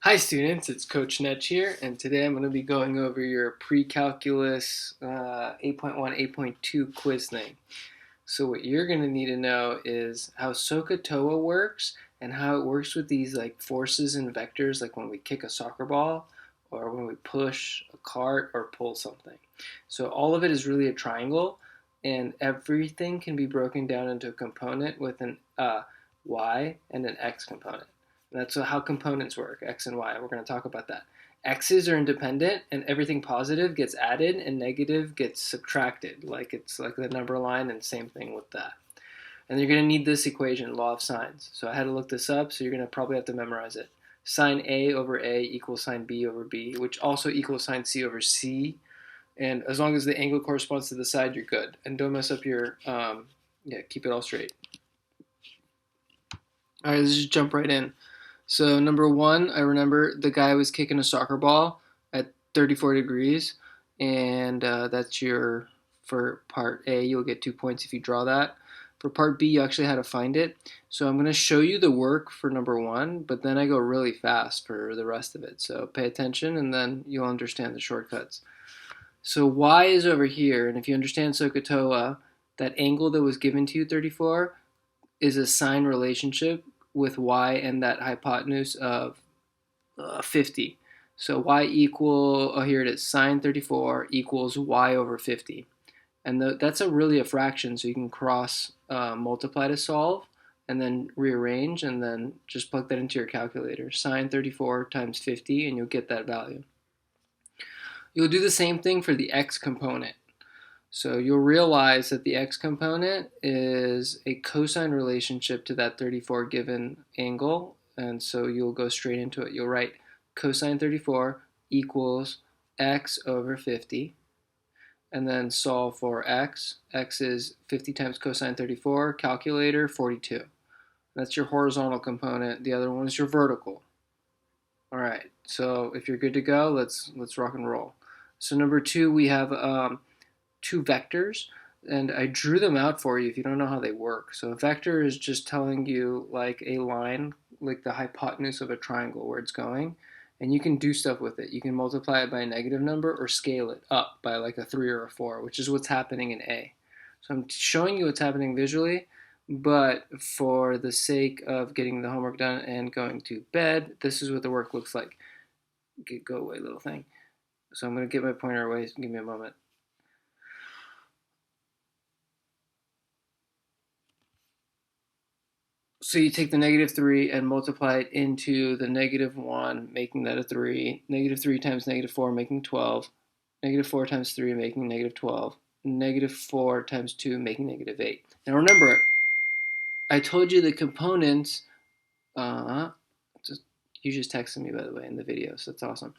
Hi students, it's Coach Nech here, and today I'm going to be going over your pre-calculus 8.1, 8.2 quiz thing. So what you're going to need to know is how SOHCAHTOA works and how it works with these like forces and vectors, like when we kick a soccer ball or when we push a cart or pull something. So all of it is really a triangle, and everything can be broken down into a component with an y and an x component. And that's how components work, x and y. We're going to talk about that. X's are independent, and everything positive gets added and negative gets subtracted, like it's like the number line, and same thing with that. And you're going to need this equation, law of sines. So I had to look this up, so you're going to probably have to memorize it. Sine A over A equals sine B over B, which also equals sine C over C. And as long as the angle corresponds to the side, you're good. And don't mess up your, keep it all straight. All right, let's just jump right in. So number one, I remember the guy was kicking a soccer ball at 34 degrees, and that's for part A. You'll get 2 points if you draw that. For part B, you actually had to find it. So I'm going to show you the work for number one, but then I go really fast for the rest of it. So pay attention, and then you'll understand the shortcuts. So y is over here, and if you understand SOHCAHTOA, that angle that was given to you, 34, is a sine relationship with y and that hypotenuse of 50. So y equal, oh here it is, sine 34 equals y over 50. And that's really a fraction, so you can cross multiply to solve and then rearrange and then just plug that into your calculator. Sine 34 times 50 and you'll get that value. You'll do the same thing for the x component. So you'll realize that the x component is a cosine relationship to that 34 given angle, and so you'll go straight into it. You'll write cosine 34 equals x over 50, and then solve for x. X is 50 times cosine 34, calculator 42. That's your horizontal component. The other one is your vertical. All right, so if you're good to go, let's rock and roll. So number two, we have two vectors, and I drew them out for you if you don't know how they work. So a vector is just telling you like a line, like the hypotenuse of a triangle where it's going, and you can do stuff with it. You can multiply it by a negative number or scale it up by like a 3 or a 4, which is what's happening in A. So I'm showing you what's happening visually, but for the sake of getting the homework done and going to bed, this is what the work looks like. Go away, little thing. So I'm going to get my pointer away. Give me a moment. So you take the negative 3 and multiply it into the negative 1, making that a 3. Negative 3 times negative 4, making 12. Negative 4 times 3, making negative 12. Negative 4 times 2, making negative 8. Now remember, I told you the components, you just texted me, by the way, in the video, so that's awesome.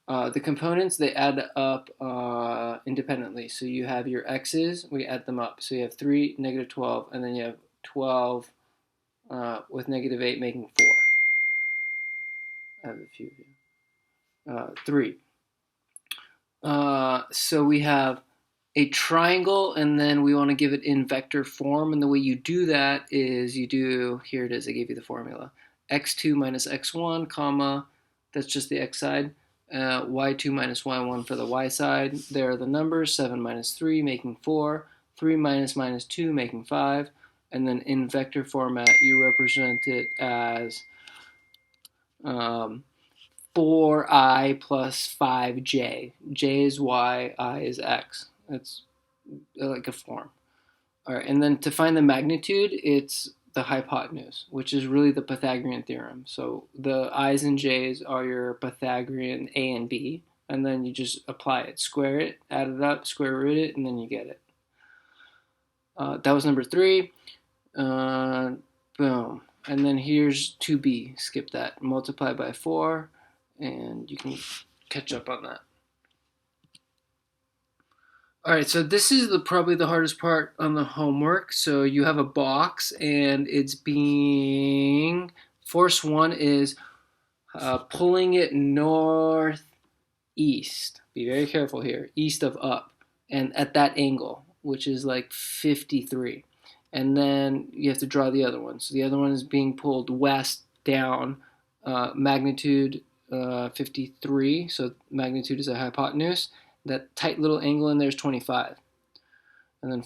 The components, they add up independently. So you have your x's, we add them up. So you have 3, negative 12, and then you have 12 with negative 8 making 4. I have a few of you. 3. So we have a triangle, and then we want to give it in vector form. And the way you do that is you do, here it is, I gave you the formula. x2 minus x1, comma, that's just the x side. Y2 minus y1 for the y side. There are the numbers, 7 minus 3 making 4. 3 minus minus 2 making 5. And then in vector format, you represent it as 4i plus 5j. J is y, I is x. That's like a form. All right, and then to find the magnitude, it's the hypotenuse, which is really the Pythagorean theorem. So the i's and j's are your Pythagorean a and b, and then you just apply it, square it, add it up, square root it, and then you get it. That was number 3. Boom. And then here's 2b. Skip that. Multiply by 4, and you can catch up on that. All right, so this is probably the hardest part on the homework. So you have a box, and it's being, force 1 is pulling it northeast. Be very careful here. East of up, and at that angle, which is like 53. And then you have to draw the other one. So the other one is being pulled west down, magnitude 53, so magnitude is a hypotenuse. That tight little angle in there is 25. And then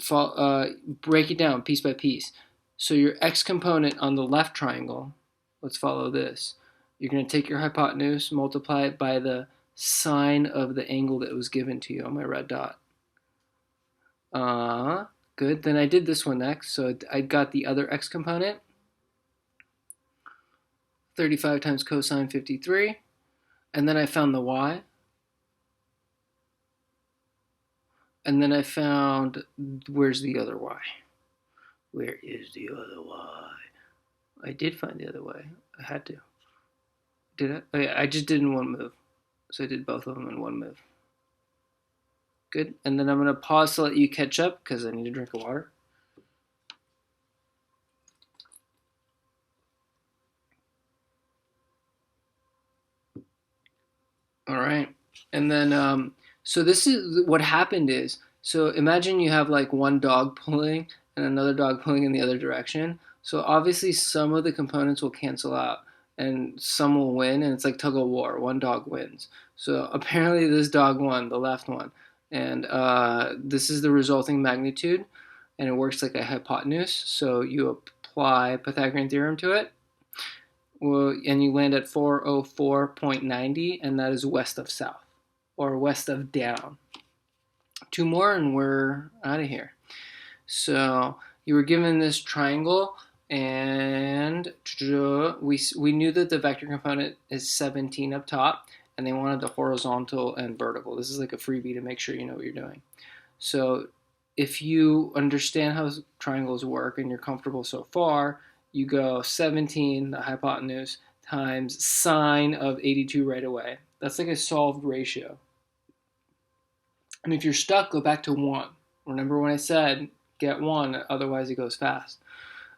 break it down piece by piece. So your x component on the left triangle, let's follow this. You're going to take your hypotenuse, multiply it by the sine of the angle that was given to you on my red dot. Good. Then I did this one next. So I got the other x component, 35 times cosine 53. And then I found the y. And then I found, where's the other y? Where is the other y? I did find the other y. I had to. Did I? Oh, yeah, I just did in one move. So I did both of them in one move. Good. And then I'm going to pause to let you catch up because I need a drink of water. All right. And then, so this is what happened is, so imagine you have like one dog pulling and another dog pulling in the other direction. So obviously some of the components will cancel out and some will win, and it's like tug of war. One dog wins. So apparently this dog won, the left one. And this is the resulting magnitude, and it works like a hypotenuse. So you apply Pythagorean theorem to it. Well, and you land at 404.90, and that is west of south, or west of down. Two more, and we're out of here. So you were given this triangle, and we knew that the vector component is 17 up top, and they wanted the horizontal and vertical. This is like a freebie to make sure you know what you're doing. So if you understand how triangles work and you're comfortable so far, you go 17, the hypotenuse, times sine of 82 right away. That's like a solved ratio. And if you're stuck, go back to 1. Remember when I said get 1, otherwise it goes fast.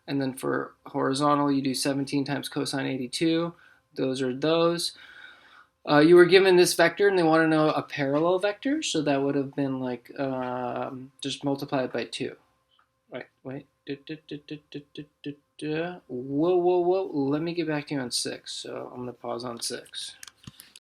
And then for horizontal, you do 17 times cosine 82. Those are those. You were given this vector, and they want to know a parallel vector, so that would have been like, just multiply it by 2. Right, wait. Whoa. Let me get back to you on 6. So I'm going to pause on 6.